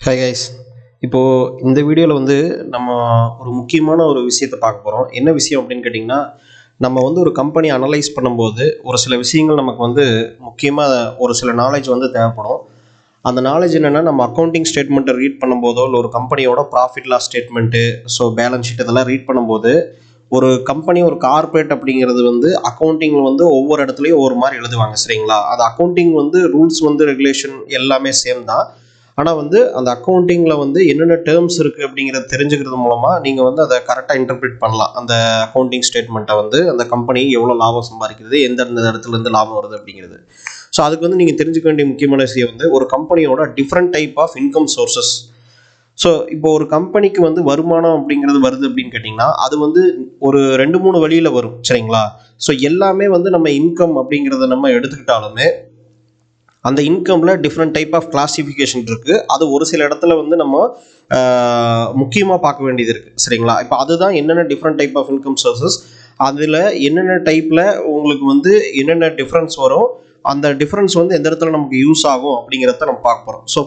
Hi guys. இப்போது இந்த வீடியோவில் நம்ம ஒரு முக்கியமான ஒரு விஷயத்தை பார்க்க போகிறோம். என்ன விஷயம் அப்படின்னு கேட்டிங்கன்னா, நம்ம ஒரு கம்பெனி அனலைஸ் பண்ணும்போது ஒரு சில விஷயங்கள் நமக்கு முக்கியமாக ஒரு சில நாலேஜ் தேவைப்படும். அந்த நாலேஜ் என்னென்னா, நம்ம அக்கௌண்டிங் ஸ்டேட்மெண்ட்டை ரீட் பண்ணும்போதோ இல்லை ஒரு கம்பெனியோட profit loss statement, so balance sheet இதெல்லாம் ரீட் பண்ணும்போது ஒரு கம்பெனி ஒரு கார்ப்பரேட் அப்படிங்கிறது அக்கௌண்டிங்கில் ஒவ்வொரு இடத்துலையும் ஒவ்வொரு மாதிரி எழுதுவாங்க, சரிங்களா? அது அக்கௌண்டிங் ரூல்ஸ் ரெகுலேஷன் எல்லாமே சேம் தான். ஆனால் அந்த அக்கௌண்டிங்கில் என்னென்ன டேர்ம்ஸ் இருக்குது அப்படிங்கிறத தெரிஞ்சுக்கிறது மூலமாக நீங்கள் அதை கரெக்டாக இன்டர்பிரேட் பண்ணலாம். அந்த அக்கௌண்டிங் ஸ்டேட்மெண்ட்டை அந்த கம்பெனி எவ்வளோ லாபம் சம்பாதிக்கிறது, எந்தெந்த இடத்துலேருந்து லாபம் வருது அப்படிங்கிறது. ஸோ அதுக்கு நீங்கள் தெரிஞ்சுக்க வேண்டிய முக்கியமான விஷயம் ஒரு கம்பெனியோட different type of income sources. So இப்போ ஒரு கம்பெனிக்கு வருமானம் அப்படிங்கிறது வருது அப்படின்னு கேட்டிங்கன்னா, அது ஒரு 2-3 வழியில் வரும், சரிங்களா? ஸோ எல்லாமே நம்ம இன்கம் அப்படிங்கிறத நம்ம எடுத்துக்கிட்டாலுமே அந்த இன்கமில் டிஃப்ரெண்ட் டைப் ஆஃப் கிளாசிஃபிகேஷன் இருக்குது. அது ஒரு சில இடத்துல நம்ம முக்கியமாக பார்க்க வேண்டியது இருக்குது, சரிங்களா? இப்போ அதுதான் என்னென்ன different type of income sources, அதில் என்னென்ன டைப்பில் உங்களுக்கு என்னென்ன டிஃப்ரென்ஸ் வரும், அந்த டிஃப்ரென்ஸ் எந்த இடத்துல நமக்கு யூஸ் ஆகும் அப்படிங்கிறத நம்ம பார்க்க போகிறோம். So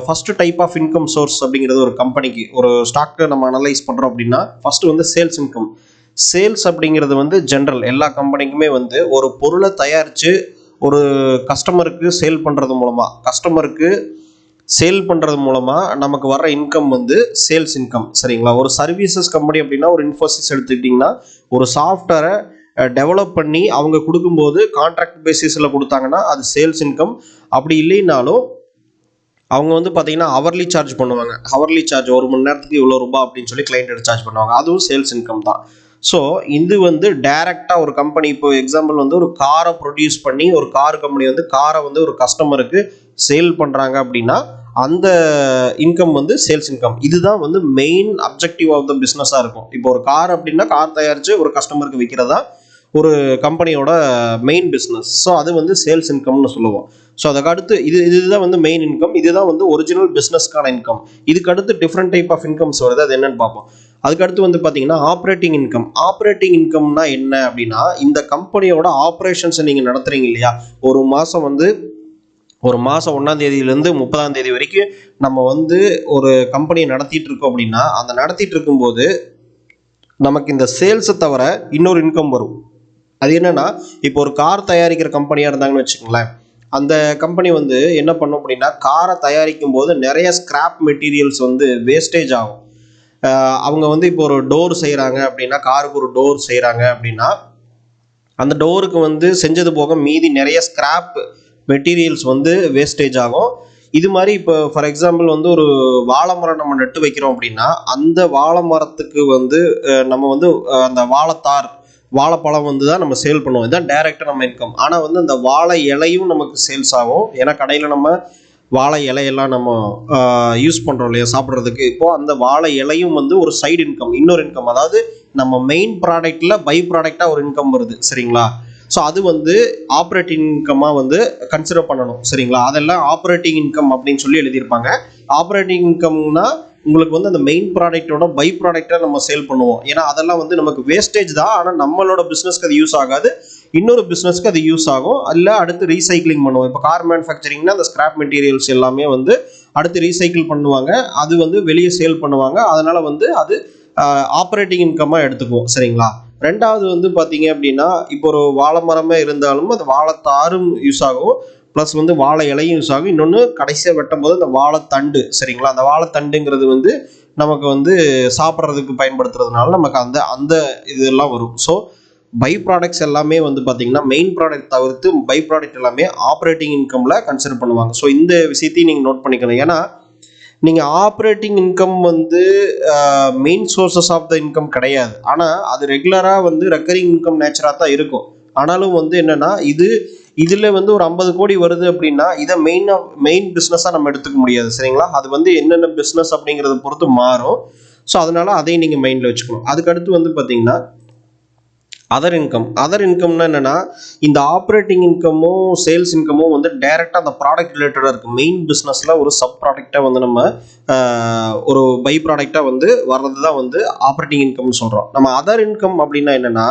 first type of income source அப்படிங்கிறது ஒரு கம்பெனிக்கு ஒரு ஸ்டாக்கை நம்ம அனலைஸ் பண்ணுறோம் அப்படின்னா ஃபஸ்ட்டு சேல்ஸ் இன்கம். சேல்ஸ் அப்படிங்கிறது ஜென்ரல் எல்லா கம்பெனிக்குமே ஒரு பொருளை தயாரித்து ஒரு கஸ்டமருக்கு சேல் பண்ணுறது மூலமாக நமக்கு வர்ற இன்கம் சேல்ஸ் இன்கம், சரிங்களா? ஒரு சர்வீசஸ் கம்பெனி அப்படின்னா ஒரு இன்ஃபோசிஸ் எடுத்துக்கிட்டிங்கன்னா ஒரு சாஃப்ட்வேரை டெவலப் பண்ணி அவங்க கொடுக்கும்போது கான்ட்ராக்ட் பேசிஸில் கொடுத்தாங்கன்னா அது சேல்ஸ் இன்கம். அப்படி இல்லைனாலும் அவங்க பார்த்தீங்கன்னா ஹவர்லி சார்ஜ் பண்ணுவாங்க. ஹவர்லி சார்ஜ் ஒரு மணி நேரத்துக்கு இவ்வளோ ரூபா அப்படின்னு சொல்லி கிளைண்ட் சார்ஜ் பண்ணுவாங்க. அதுவும் சேல்ஸ் இன்கம் தான். ஸோ இது டைரெக்டாக ஒரு கம்பெனி இப்போ எக்ஸாம்பிள் ஒரு காரை ப்ரொடியூஸ் பண்ணி ஒரு கார் கம்பெனி காரை ஒரு கஸ்டமருக்கு சேல் பண்ணுறாங்க அப்படின்னா அந்த இன்கம் சேல்ஸ் இன்கம். இதுதான் மெயின் அப்ஜெக்டிவ் ஆஃப் த பிஸ்னஸாக இருக்கும். இப்போ ஒரு கார் அப்படின்னா கார் தயாரித்து ஒரு கஸ்டமருக்கு விற்கிறதா ஒரு கம்பெனியோட மெயின் பிஸ்னஸ். ஸோ அது சேல்ஸ் இன்கம்னு சொல்லுவோம். ஸோ அதுக்கு அடுத்து இதுதான் மெயின் இன்கம். இதுதான் ஒரிஜினல் பிஸ்னஸ்க்கான இன்கம். இதுக்கு அடுத்து டிஃப்ரெண்ட் டைப் ஆஃப் இன்கம்ஸ் வருது, அது என்னன்னு பார்ப்போம். அதுக்கடுத்து பார்த்தீங்கன்னா ஆப்ரேட்டிங் இன்கம். ஆப்ரேட்டிங் இன்கம்னா என்ன அப்படின்னா, இந்த கம்பெனியோட ஆப்ரேஷன்ஸை நீங்கள் நடத்துறீங்க இல்லையா, ஒரு மாதம் ஒரு மாதம் 1ஆம் தேதியிலேருந்து 30ஆம் தேதி வரைக்கும் நம்ம ஒரு கம்பெனியை நடத்திட்டு இருக்கோம் அப்படின்னா, அந்த நடத்திட்டு இருக்கும்போது நமக்கு இந்த சேல்ஸை தவிர இன்னொரு இன்கம் வரும். அது என்னன்னா, இப்போ ஒரு கார் தயாரிக்கிற கம்பெனியாக இருந்தாங்கன்னு வச்சுக்கோங்களேன். அந்த கம்பெனி என்ன பண்ணும் அப்படின்னா, காரை தயாரிக்கும் போது நிறைய ஸ்கிராப் மெட்டீரியல்ஸ் வேஸ்டேஜ் ஆகும். அவங்க இப்போ ஒரு டோர் செய்கிறாங்க அப்படின்னா, காருக்கு ஒரு டோர் செய்கிறாங்க அப்படின்னா, அந்த டோருக்கு செஞ்சது போக மீதி நிறைய ஸ்கிராப் மெட்டீரியல்ஸ் வேஸ்டேஜ் ஆகும். இது மாதிரி இப்போ ஃபார் எக்ஸாம்பிள் ஒரு வாழை மரம் நம்ம நட்டு வைக்கிறோம் அப்படின்னா, அந்த வாழை மரத்துக்கு நம்ம அந்த வாழைப்பழம் தான் நம்ம சேல் பண்ணுவோம். இதுதான் டைரெக்டாக நம்ம இன்கம். ஆனால் அந்த வாழை இலையும் நமக்கு சேல்ஸ் ஆகும். ஏன்னா கடையில் நம்ம வாழை இலையெல்லாம் நம்ம யூஸ் பண்ணுறோம் இல்லையா சாப்பிட்றதுக்கு. இப்போது அந்த வாழை இலையும் ஒரு சைடு இன்கம், இன்னொரு இன்கம். அதாவது நம்ம மெயின் ப்ராடக்டில் பை ப்ராடக்டாக ஒரு இன்கம் வருது, சரிங்களா? ஸோ அது ஆப்ரேட்டிங் இன்கமாக கன்சிடர் பண்ணணும், சரிங்களா? அதெல்லாம் ஆப்ரேட்டிங் இன்கம் அப்படின்னு சொல்லி எழுதியிருப்பாங்க. ஆப்ரேட்டிங் இன்கம்னா உங்களுக்கு அந்த மெயின் ப்ராடக்டோட பை ப்ராடக்டாக நம்ம சேல் பண்ணுவோம். ஏன்னா அதெல்லாம் நமக்கு வேஸ்டேஜ் தான். ஆனால் நம்மளோட பிஸ்னஸ்க்கு அது யூஸ் ஆகாது, இன்னொரு பிஸ்னஸ்க்கு அது யூஸ் ஆகும். இல்லை அடுத்து ரீசைக்ளிங் பண்ணுவோம். இப்போ கார் மேனுஃபேக்சரிங்னா அந்த ஸ்கிராப் மெட்டீரியல்ஸ் எல்லாமே அடுத்து ரீசைக்கிள் பண்ணுவாங்க. அது வெளியே சேல் பண்ணுவாங்க. அதனால் அது ஆப்ரேட்டிங் இன்கமாக எடுத்துக்குவோம், சரிங்களா? ரெண்டாவது பார்த்தீங்க அப்படின்னா, இப்போ ஒரு வாழை மரமே இருந்தாலும் அது வாழைத்தாரும் யூஸ் ஆகும், ப்ளஸ் வாழை இலையும் யூஸ் ஆகும். இன்னொன்று கடைசியாக வெட்டும் போது அந்த வாழைத்தண்டு, சரிங்களா? அந்த வாழைத்தண்டுங்கிறது நமக்கு சாப்பிட்றதுக்கு பயன்படுத்துறதுனால நமக்கு அந்த இதெல்லாம் வரும். ஸோ பை ப்ராடக்ட்ஸ் எல்லாமே பார்த்தீங்கன்னா மெயின் ப்ராடக்ட் தவிர்த்து பை ப்ராடக்ட் எல்லாமே ஆப்ரேட்டிங் இன்கமில் கன்சிடர் பண்ணுவாங்க. ஸோ இந்த விஷயத்தையும் நீங்கள் நோட் பண்ணிக்கணும். ஏன்னா நீங்கள் operating income main sources of the income கிடையாது. ஆனால் அது ரெகுலராக ரெக்கரிங் இன்கம் நேச்சராக தான் இருக்கும். ஆனாலும் என்னென்னா இதில் ஒரு 50 கோடி வருது அப்படின்னா இதை மெயின் பிஸ்னஸாக நம்ம எடுத்துக்க முடியாது, சரிங்களா? அது என்னென்ன பிஸ்னஸ் அப்படிங்கிறத பொறுத்து மாறும். ஸோ அதனால் அதையும் நீங்கள் மைண்டில் வச்சுக்கணும். அதுக்கடுத்து பார்த்தீங்கன்னா அதர் இன்கம்னா என்னன்னா, இந்த ஆப்ரேட்டிங் இன்கமும் சேல்ஸ் இன்கமும் வந்து டைரக்டா அந்த ப்ராடக்ட் ரிலேட்டடா இருக்கு. மெயின் பிசினஸ்ல ஒரு சப் ப்ராடக்டா வந்து நம்ம ஒரு பை ப்ராடக்டா வந்து வர்றது தான் வந்து ஆப்ரேட்டிங் இன்கம்னு சொல்றோம். நம்ம அதர் இன்கம் அப்படின்னா என்னன்னா,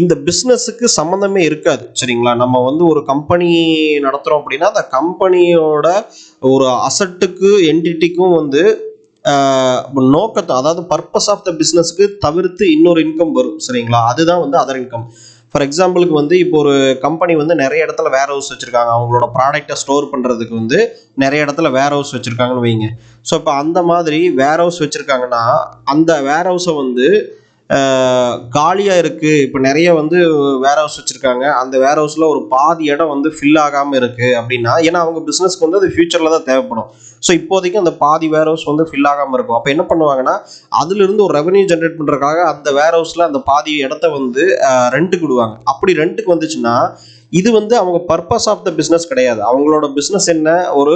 இந்த பிசினஸுக்கு சம்மந்தமே இருக்காது. சரிங்களா? நம்ம வந்து ஒரு கம்பெனி நடத்துறோம் அப்படின்னா, அந்த கம்பெனியோட ஒரு அசட்டுக்கு என்டிட்டிக்கும் வந்து நோக்கத்தை, அதாவது பர்பஸ் ஆஃப் த பிஸ்னஸ்க்கு தவிர்த்து இன்னொரு இன்கம் வரும். சரிங்களா? அதுதான் வந்து அதர் இன்கம். ஃபார் எக்ஸாம்பிளுக்கு வந்து இப்போ ஒரு கம்பெனி வந்து நிறைய இடத்துல வேர் ஹவுஸ் வச்சிருக்காங்க. அவங்களோட ப்ராடக்டை ஸ்டோர் பண்ணுறதுக்கு வந்து நிறைய இடத்துல வேர் ஹவுஸ் வச்சிருக்காங்கன்னு வைங்க. ஸோ இப்போ அந்த மாதிரி வேர் ஹவுஸ் வச்சிருக்காங்கன்னா, அந்த வேர் ஹவுஸை வந்து காலியாக இருக்குது, இப்போ நிறைய வந்து வேர் ஹவுஸ் வச்சுருக்காங்க, அந்த வேர் ஹவுஸில் ஒரு பாதி இடம் வந்து ஃபில் ஆகாமல் இருக்குது அப்படின்னா, ஏன்னா அவங்க பிஸ்னஸ்க்கு வந்து அது ஃபியூச்சரில் தான் தேவைப்படும். ஸோ இப்போதைக்கு அந்த பாதி வேர் ஹவுஸ் வந்து ஃபில் ஆகாமல் இருக்கும். அப்போ என்ன பண்ணுவாங்கன்னா, அதுலேருந்து ஒரு ரெவன்யூ ஜென்ரேட் பண்ணுறதுக்காக அந்த வேர் ஹவுஸில் அந்த பாதி இடத்த வந்து ரெண்ட்டுக்கு விடுவாங்க. அப்படி ரெண்ட்டுக்கு வந்துச்சுன்னா, இது வந்து அவங்க பர்பஸ் ஆஃப் த பிஸ்னஸ் கிடையாது. அவங்களோட பிஸ்னஸ் என்ன, ஒரு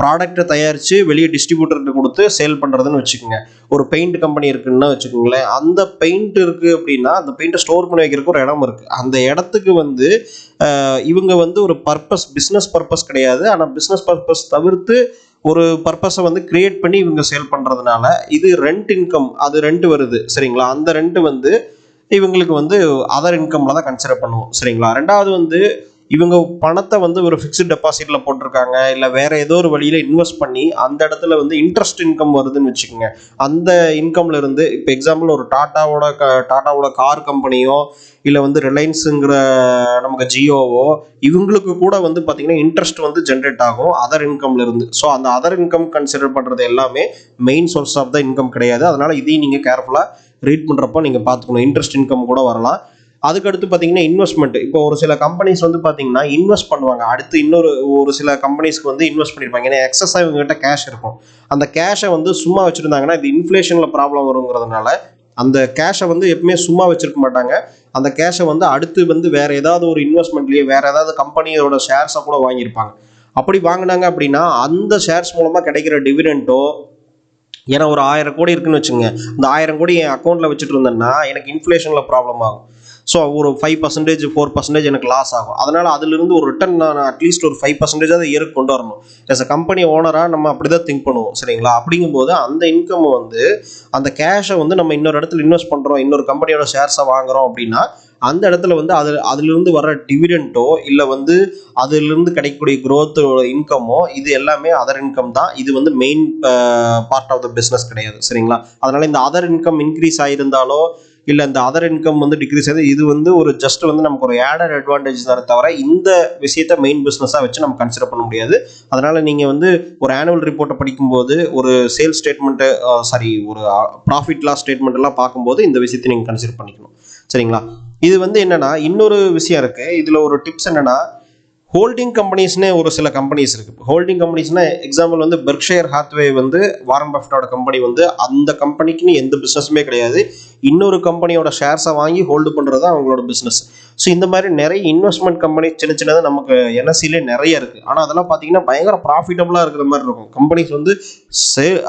ப்ராடக்ட்டை தயாரித்து வெளியே டிஸ்ட்ரிபியூட்டர்கிட்ட கொடுத்து சேல் பண்ணுறதுன்னு வச்சுக்கோங்க. ஒரு பெயிண்ட் கம்பெனி இருக்குன்னு வச்சுக்கோங்களேன். அந்த பெயிண்ட் இருக்குது அப்படின்னா, அந்த பெயிண்ட்டை ஸ்டோர் பண்ணி வைக்கிறதுக்கு ஒரு இடம் இருக்குது. அந்த இடத்துக்கு வந்து இவங்க வந்து ஒரு பர்பஸ், பிஸ்னஸ் பர்பஸ் கிடையாது. ஆனால் பிஸ்னஸ் பர்பஸ் தவிர்த்து ஒரு பர்பஸை வந்து கிரியேட் பண்ணி இவங்க சேல் பண்ணுறதுனால இது ரெண்ட் இன்கம், அது ரெண்ட் வருது. சரிங்களா? அந்த ரெண்ட் வந்து இவங்களுக்கு வந்து அதர் இன்கம்ல தான் கன்சிடர் பண்ணுவோம். சரிங்களா? ரெண்டாவது வந்து இவங்க பணத்தை வந்து ஒரு ஃபிக்ஸ்டு டெபாசிட்ல போட்டிருக்காங்க, இல்லை வேற ஏதோ ஒரு வழியில இன்வெஸ்ட் பண்ணி அந்த இடத்துல வந்து இன்ட்ரெஸ்ட் இன்கம் வருதுன்னு வச்சுக்கோங்க. அந்த இன்கம்ல இருந்து இப்போ எக்ஸாம்பிள் ஒரு டாட்டாவோட கார் கம்பெனியோ, இல்லை வந்து ரிலையன்ஸுங்கிற நமக்கு ஜியோவோ, இவங்களுக்கு கூட வந்து பார்த்தீங்கன்னா இன்ட்ரெஸ்ட் வந்து ஜென்ரேட் ஆகும் அதர் இன்கம்ல இருந்து. ஸோ அந்த அதர் இன்கம் கன்சிடர் பண்ணுறது எல்லாமே main source of the income கிடையாது. அதனால இதையும் நீங்கள் கேர்ஃபுல்லாக ரீட் பண்ணுறப்போ நீங்கள் பார்த்துக்கணும். இன்ட்ரெஸ்ட் இன்கம் கூட வரலாம். அதுக்கடுத்து பார்த்தீங்கன்னா இன்வெஸ்ட்மெண்ட். இப்போ ஒரு சில கம்பெனிஸ் வந்து பார்த்தீங்கன்னா இன்வெஸ்ட் பண்ணுவாங்க. அடுத்து ஒரு சில கம்பெனிஸ்க்கு வந்து இன்வெஸ்ட் பண்ணியிருப்பாங்க. ஏன்னா எக்ஸஸாக இவங்ககிட்ட கேஷ் இருக்கும். அந்த கேஷை வந்து சும்மா வச்சுருந்தாங்கன்னா இது இன்ஃப்ளேஷனில் ப்ராப்ளம் வருங்கிறதுனால அந்த கேஷை வந்து எப்பவுமே சும்மா வச்சிருக்க மாட்டாங்க. அந்த கேஷை வந்து அடுத்து வந்து வேற ஏதாவது ஒரு இன்வெஸ்ட்மெண்ட்லேயே வேற ஏதாவது கம்பெனியோட ஷேர்ஸை கூட வாங்கியிருப்பாங்க. அப்படி வாங்கினாங்க அப்படின்னா அந்த ஷேர்ஸ் மூலமாக கிடைக்கிற டிவிடெண்டோ, ஏன்னா ஒரு 1000 கோடி இருக்குன்னு வச்சுங்க, இந்த 1000 கோடி என் அக்கௌண்ட்டில் வச்சுட்டு இருந்தேன்னா எனக்கு இன்ஃப்ளேஷனில் ப்ராப்ளம் ஆகும். ஸோ ஒரு 5% 4% எனக்கு லாஸ் ஆகும். அதனால் அதிலிருந்து ஒரு ரிட்டர்ன் நான் அட்லீஸ்ட் ஒரு 5% அதை இயருக்கு கொண்டு வரணும். எஸ் அ கம்பெனி ஓனராக நம்ம அப்படி தான் திங்க் பண்ணுவோம். சரிங்களா? அப்படிங்கும்போது அந்த இன்கம் வந்து அந்த கேஷை வந்து நம்ம இன்னொரு இடத்துல இன்வெஸ்ட் பண்ணுறோம், இன்னொரு கம்பெனியோட ஷேர்ஸை வாங்குறோம் அப்படின்னா அந்த இடத்துல வந்து அதிலிருந்து வர டிவிடெண்டோ, இல்லை வந்து அதிலிருந்து கிடைக்கக்கூடிய க்ரோத்தோட இன்கமோ, இது எல்லாமே அதர் இன்கம் தான். இது வந்து main part of the business கிடையாது. சரிங்களா? அதனால இந்த அதர் இன்கம் இன்க்ரீஸ் ஆகியிருந்தாலோ, இல்லை இந்த அதர் இன்கம் வந்து டிக்ரீஸ் ஆகுது, இது வந்து ஒரு ஜஸ்ட் வந்து நமக்கு ஒரு ஆடட் அட்வான்டேஜ் தானே தவிர இந்த விஷயத்த மெயின் பிஸ்னஸாக வச்சு நம்ம கன்சிடர் பண்ண முடியாது. அதனால நீங்கள் வந்து ஒரு ஆனுவல் ரிப்போர்ட்டை படிக்கும்போது, ஒரு சேல்ஸ் ஸ்டேட்மெண்ட்டு, ஒரு ப்ராஃபிட் லாஸ் ஸ்டேட்மெண்ட் எல்லாம் பார்க்கும்போது இந்த விஷயத்தை நீங்கள் கன்சிடர் பண்ணிக்கணும். சரிங்களா? இது வந்து என்னன்னா இன்னொரு விஷயம் இருக்கு. இதுல ஒரு டிப்ஸ் என்னன்னா, ஹோல்டிங் கம்பெனிஸ்னே ஒரு சில கம்பெனிஸ் இருக்கு. ஹோல்டிங் கம்பெனிஸ்னா எக்ஸாம்பிள் வந்து பெர்க்ஷயர் ஹாத்வே வந்து வாரன் பஃபெட்டோட கம்பெனி வந்து அந்த கம்பெனிக்குன்னு எந்த பிஸ்னஸுமே கிடையாது. இன்னொரு கம்பெனியோட ஷேர்ஸை வாங்கி ஹோல்டு பண்ணுறது தான் அவங்களோட பிஸ்னஸ். ஸோ இந்த மாதிரி நிறைய இன்வெஸ்ட்மெண்ட் கம்பெனி சின்ன சின்னதாக நமக்கு என்எஸ்சிலே நிறைய இருக்குது. ஆனால் அதெல்லாம் பார்த்தீங்கன்னா பயங்கர ப்ராஃபிட்டபுளாக இருக்கிற மாதிரி இருக்கும். கம்பெனிஸ் வந்து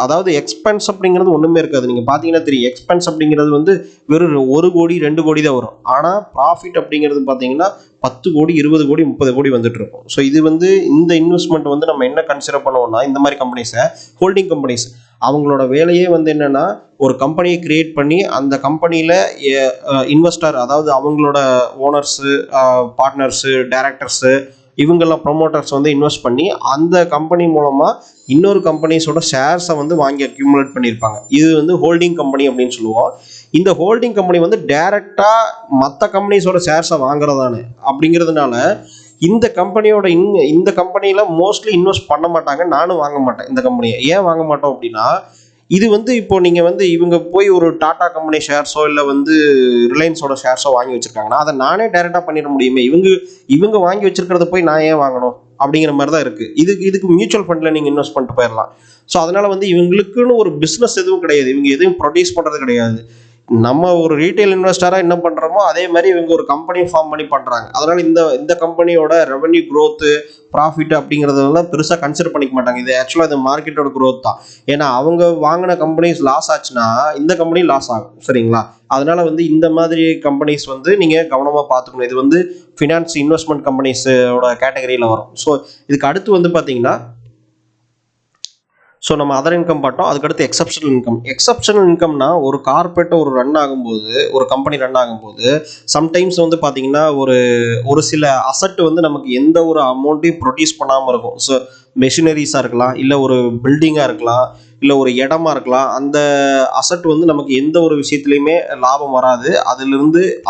அதாவது எக்ஸ்பென்ஸ் அப்படிங்கிறது ஒன்றுமே இருக்காது. நீங்கள் பார்த்தீங்கன்னா தெரியும், எக்ஸ்பென்ஸ் அப்படிங்கிறது வந்து வெறும் 1 கோடி 2 கோடி தான் வரும். ஆனால் ப்ராஃபிட் அப்படிங்கிறது பார்த்தீங்கன்னா 10 கோடி 20 கோடி 30 கோடி வந்துட்டு இருக்கும். ஸோ இது வந்து இந்த இன்வெஸ்ட்மெண்ட் வந்து நம்ம என்ன கன்சிடர் பண்ணுவோம்னா, இந்த மாதிரி கம்பெனிஸை ஹோல்டிங் கம்பெனிஸ் அவங்களோட வேலையே வந்து என்னன்னா, ஒரு கம்பெனியை கிரியேட் பண்ணி அந்த கம்பெனியில் இன்வெஸ்டர், அதாவது அவங்களோட ஓனர்ஸு, பார்ட்னர்ஸு, டைரக்டர்ஸு, இவங்கெல்லாம் ப்ரொமோட்டர்ஸ் வந்து இன்வெஸ்ட் பண்ணி அந்த கம்பெனி மூலமாக இன்னொரு கம்பெனிஸோட ஷேர்ஸை வந்து வாங்கி அக்யூமுலேட் பண்ணியிருப்பாங்க. இது வந்து ஹோல்டிங் கம்பெனி அப்படின்னு சொல்லுவோம். இந்த ஹோல்டிங் கம்பெனி வந்து டைரெக்டாக மற்ற கம்பெனிஸோட ஷேர்ஸை வாங்குறதானே அப்படிங்கிறதுனால இந்த கம்பெனியோட இந்த கம்பெனியில் மோஸ்ட்லி இன்வெஸ்ட் பண்ண மாட்டாங்க. நானும் வாங்க மாட்டேன் இந்த கம்பெனியை. ஏன் வாங்க மாட்டோம் அப்படின்னா, இது வந்து இப்போ நீங்கள் வந்து இவங்க போய் ஒரு டாடா கம்பெனி ஷேர்ஸோ இல்லை வந்து ரிலையன்ஸோட ஷேர்ஸோ வாங்கி வச்சுருக்காங்கன்னா அதை நானே டைரெக்டாக பண்ணிட முடியுமே. இவங்க வாங்கி வச்சிருக்கிறத போய் நான் ஏன் வாங்கணும் அப்படிங்கிற மாதிரி தான் இருக்குது. இதுக்கு மியூச்சுவல் ஃபண்டில் நீங்கள் இன்வெஸ்ட் பண்ணிட்டு போயிடலாம். ஸோ அதனால் வந்து இவங்களுக்குன்னு ஒரு பிஸ்னஸ் எதுவும் கிடையாது. இவங்க எதுவும் ப்ரொடியூஸ் பண்ணுறது கிடையாது. நம்ம ஒரு ரீட்டைல் இன்வெஸ்டராக என்ன பண்ணுறோமோ அதே மாதிரி இவங்க ஒரு கம்பெனி ஃபார்ம் பண்ணி பண்ணுறாங்க. அதனால் இந்த கம்பெனியோட ரெவன்யூ க்ரோத்து ப்ராஃபிட் அப்படிங்கிறதெல்லாம் பெருசாக கன்சிடர் பண்ணிக்க மாட்டாங்க. இது ஆக்சுவலாக இது மார்க்கெட்டோட க்ரோத் தான். ஏன்னா அவங்க வாங்கின கம்பெனிஸ் லாஸ் ஆச்சுன்னா இந்த கம்பெனி லாஸ் ஆகும். சரிங்களா? அதனால இந்த மாதிரி கம்பெனிஸ் நீங்கள் கவனமாக பார்த்துக்கணும். இது ஃபினான்ஸ் இன்வெஸ்ட்மெண்ட் கம்பெனிஸோட கேட்டகரியில் வரும். ஸோ இதுக்கு அடுத்து பார்த்தீங்கன்னா ஸோ நம்ம அதர் இன்கம் பார்த்தோம். அதுக்கடுத்து எக்ஸப்ஷனல் இன்கம். எக்ஸப்ஷனல் இன்கம்னா ஒரு கார்பரேட்டை ஒரு கம்பெனி ரன் ஆகும்போது சம்டைம்ஸ் பார்த்தீங்கன்னா ஒரு சில அசட் நமக்கு எந்த ஒரு அமௌண்ட்டையும் ப்ரொடியூஸ் பண்ணாமல் இருக்கும். ஸோ மெஷினரிஸாக இருக்கலாம், இல்லை ஒரு பில்டிங்காக இருக்கலாம், இல்லை ஒரு இடமா இருக்கலாம். அந்த அசட் நமக்கு எந்த ஒரு விஷயத்துலையுமே லாபம் வராது. அதிலிருந்து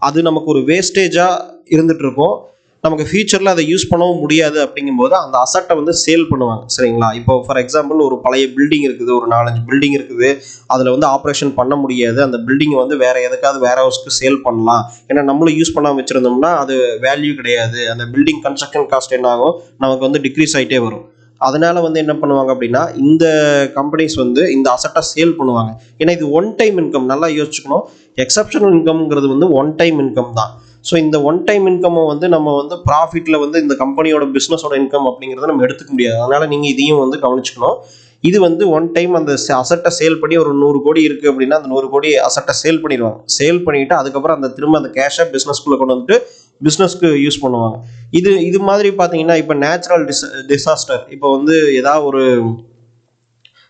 அது நமக்கு ஒரு வேஸ்டேஜாக இருந்துட்டு இருக்கும். நமக்கு ஃபியூச்சரில் அதை யூஸ் பண்ணவும் முடியாது. அப்படிங்கும்போது அந்த அசட்டை சேல் பண்ணுவாங்க. சரிங்களா? இப்போ ஃபார் எக்ஸாம்பிள் ஒரு பழைய பில்டிங் இருக்குது, ஒரு 4-5 பில்டிங் இருக்குது. அதில் ஆப்ரேஷன் பண்ண முடியாது. அந்த பில்டிங்கை வேற எதுக்காவது வேற ஹவுஸ்க்கு சேல் பண்ணலாம். ஏன்னா நம்மளும் யூஸ் பண்ணாமல் வச்சுருந்தோம்னா அது வேல்யூ கிடையாது. அந்த பில்டிங் கன்ஸ்ட்ரக்ஷன் காஸ்ட் என்ன ஆகும், நமக்கு டிக்ரீஸ் ஆகிட்டே வரும். அதனால என்ன பண்ணுவாங்க அப்படின்னா இந்த கம்பெனிஸ் இந்த அசட்டை சேல் பண்ணுவாங்க. ஏன்னா இது ஒன் டைம் இன்கம். நல்லா யோசிச்சுக்கணும். எக்ஸப்ஷனல் இன்கம்ங்கிறது ஒன் டைம் இன்கம் தான். ஸோ இந்த ஒன் டைம் இன்கம்மை நம்ம ப்ராஃபிட்டில் இந்த கம்பெனியோட பிஸ்னஸோட இன்கம் அப்படிங்கிறத நம்ம எடுத்துக்க முடியாது. அதனால் நீங்கள் இதையும் கவனிச்சுக்கணும். இது ஒன் டைம் அந்த அசட்டை சேல் பண்ணி ஒரு 100 கோடி இருக்குது அப்படின்னா அந்த 100 கோடி அசட்டை சேல் பண்ணிடுவாங்க. சேல் பண்ணிவிட்டு அதுக்கப்புறம் திரும்ப அந்த கேஷை பிஸ்னஸ்குள்ளே கொண்டு வந்துட்டு பிஸ்னஸ்க்கு யூஸ் பண்ணுவாங்க. இது மாதிரி பார்த்தீங்கன்னா இப்போ நேச்சுரல் டிசாஸ்டர், இப்போ ஏதாவது ஒரு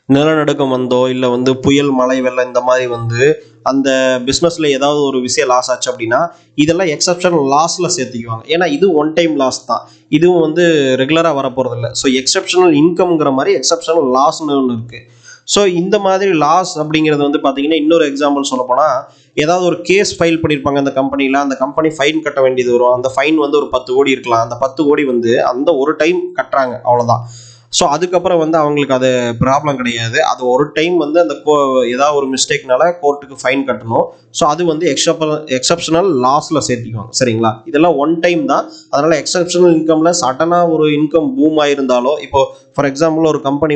நிலநடுக்கம் வந்தோ இல்லை புயல், மழை, வெள்ளம் இந்த மாதிரி அந்த பிஸ்னஸில் ஏதாவது ஒரு விஷயம் லாஸ் ஆச்சு அப்படின்னா இதெல்லாம் எக்ஸப்ஷனல் லாஸில் சேர்த்துக்குவாங்க. ஏன்னா இது ஒன் டைம் லாஸ் தான். இதுவும் ரெகுலராக வரப்போகிறதில்ல. ஸோ எக்ஸப்ஷனல் இன்கம்ங்கிற மாதிரி எக்ஸப்ஷனல் லாஸ்ன்னு ஒன்று இருக்குது. ஸோ இந்த மாதிரி லாஸ் அப்படிங்கிறது பார்த்தீங்கன்னா இன்னொரு எக்ஸாம்பிள் சொல்லப்போனால் ஏதாவது ஒரு கேஸ் ஃபைல் பண்ணியிருப்பாங்க அந்த கம்பெனியில். அந்த கம்பெனி ஃபைன் கட்ட வேண்டியது வரும். அந்த ஃபைன் ஒரு 10 கோடி இருக்கலாம். அந்த 10 கோடி அந்த ஒரு டைம் கட்டுறாங்க, அவ்வளோதான். ஸோ அதுக்கப்புறம் அவங்களுக்கு அது ப்ராப்ளம் கிடையாது. அது ஒரு டைம் அந்த ஏதாவது ஒரு மிஸ்டேக்னால கோர்ட்டுக்கு ஃபைன் கட்டணும். ஸோ அது எக்ஸப்ஷனல் லாஸில் சேர்த்திக்குவாங்க. சரிங்களா? இதெல்லாம் ஒன் டைம் தான். அதனால் எக்ஸப்ஷனல் இன்கமில் சடனாக ஒரு இன்கம் பூம் ஆயிருந்தாலோ, இப்போ ஃபார் எக்ஸாம்பிள் ஒரு கம்பெனி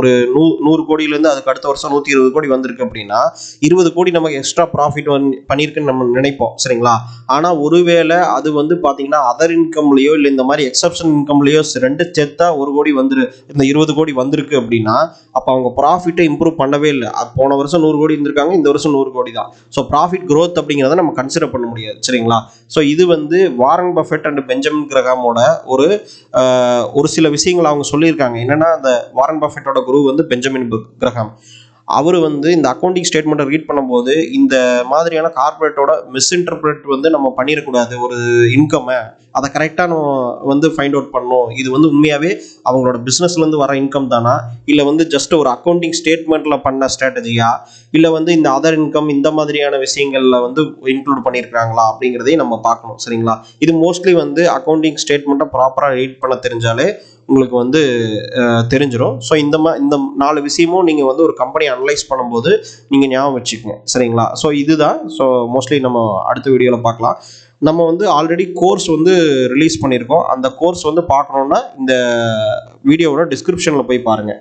ஒரு 100 கோடியிலேருந்து அதுக்கு அடுத்த வருஷம் 120 கோடி வந்திருக்கு அப்படின்னா 20 கோடி நமக்கு எக்ஸ்ட்ரா ப்ராஃபிட் பண்ணியிருக்குன்னு நம்ம நினைப்போம். சரிங்களா? ஆனால் ஒருவேளை அது பார்த்தீங்கன்னா அதர் இன்கம்லையோ இல்லை இந்த மாதிரி எக்ஸப்ஷனல் இன்கம்லையோ ரெண்டு சேர்த்தா 1 கோடி இந்த 20 கோடி வந்திருக்கு அப்படின்னா அப்போ அவங்க ப்ராஃபிட்டை இம்ப்ரூவ் பண்ணவே இல்லை. போன வருஷம் 100 கோடி இருந்திருக்காங்க, இந்த வருஷம் 100 கோடி தான். ஸோ ப்ராஃபிட் க்ரோத் அப்படிங்கிறத நம்ம கன்சிடர் பண்ண முடியாது. சரிங்களா? ஸோ இது வாரன் பஃபெட் அண்ட் பெஞ்சமின் கிரஹாமோட ஒரு சில விஷயங்கள் அவங்க சொல்லியிருக்காங்க. என்னன்னா அந்த வாரன் பஃபெட்டோட குரு பெஞ்சமின் கிரஹாம். அவர் இந்த அக்கௌண்டிங் ஸ்டேட்மெண்ட்டை ரீட் பண்ணும்போது இந்த மாதிரியான கார்பரேட்டோட மிஸ்இன்டர்பிரேட் நம்ம பண்ணிடக்கூடாது. ஒரு இன்கம்மை அதை கரெக்டாக நம்ம ஃபைண்ட் அவுட் பண்ணணும். இது உண்மையாகவே அவங்களோட பிஸ்னஸ்லேருந்து வர இன்கம் தானா, இல்லை ஜஸ்ட் ஒரு அக்கௌண்டிங் ஸ்டேட்மெண்ட்டில் பண்ண ஸ்ட்ராட்டஜியா, இல்லை இந்த அதர் இன்கம் இந்த மாதிரியான விஷயங்களில் இன்க்ளூட் பண்ணியிருக்காங்களா அப்படிங்கிறதையும் நம்ம பார்க்கணும். சரிங்களா? இது மோஸ்ட்லி அக்கௌண்டிங் ஸ்டேட்மெண்ட்டை ப்ராப்பராக ரீட் பண்ண தெரிஞ்சாலே உங்களுக்கு தெரிஞ்சிடும். ஸோ இந்த 4 விஷயமும் நீங்கள் ஒரு கம்பெனி அனலைஸ் பண்ணும்போது நீங்கள் ஞாபகம் வச்சுக்கோங்க. சரிங்களா? ஸோ இதுதான். ஸோ மோஸ்ட்லி நம்ம அடுத்த வீடியோவில் பார்க்கலாம். நம்ம ஆல்ரெடி கோர்ஸ் ரிலீஸ் பண்ணியிருக்கோம். அந்த கோர்ஸ் பார்க்கணுன்னா இந்த வீடியோவோட டிஸ்கிரிப்ஷனில் போய் பாருங்கள்.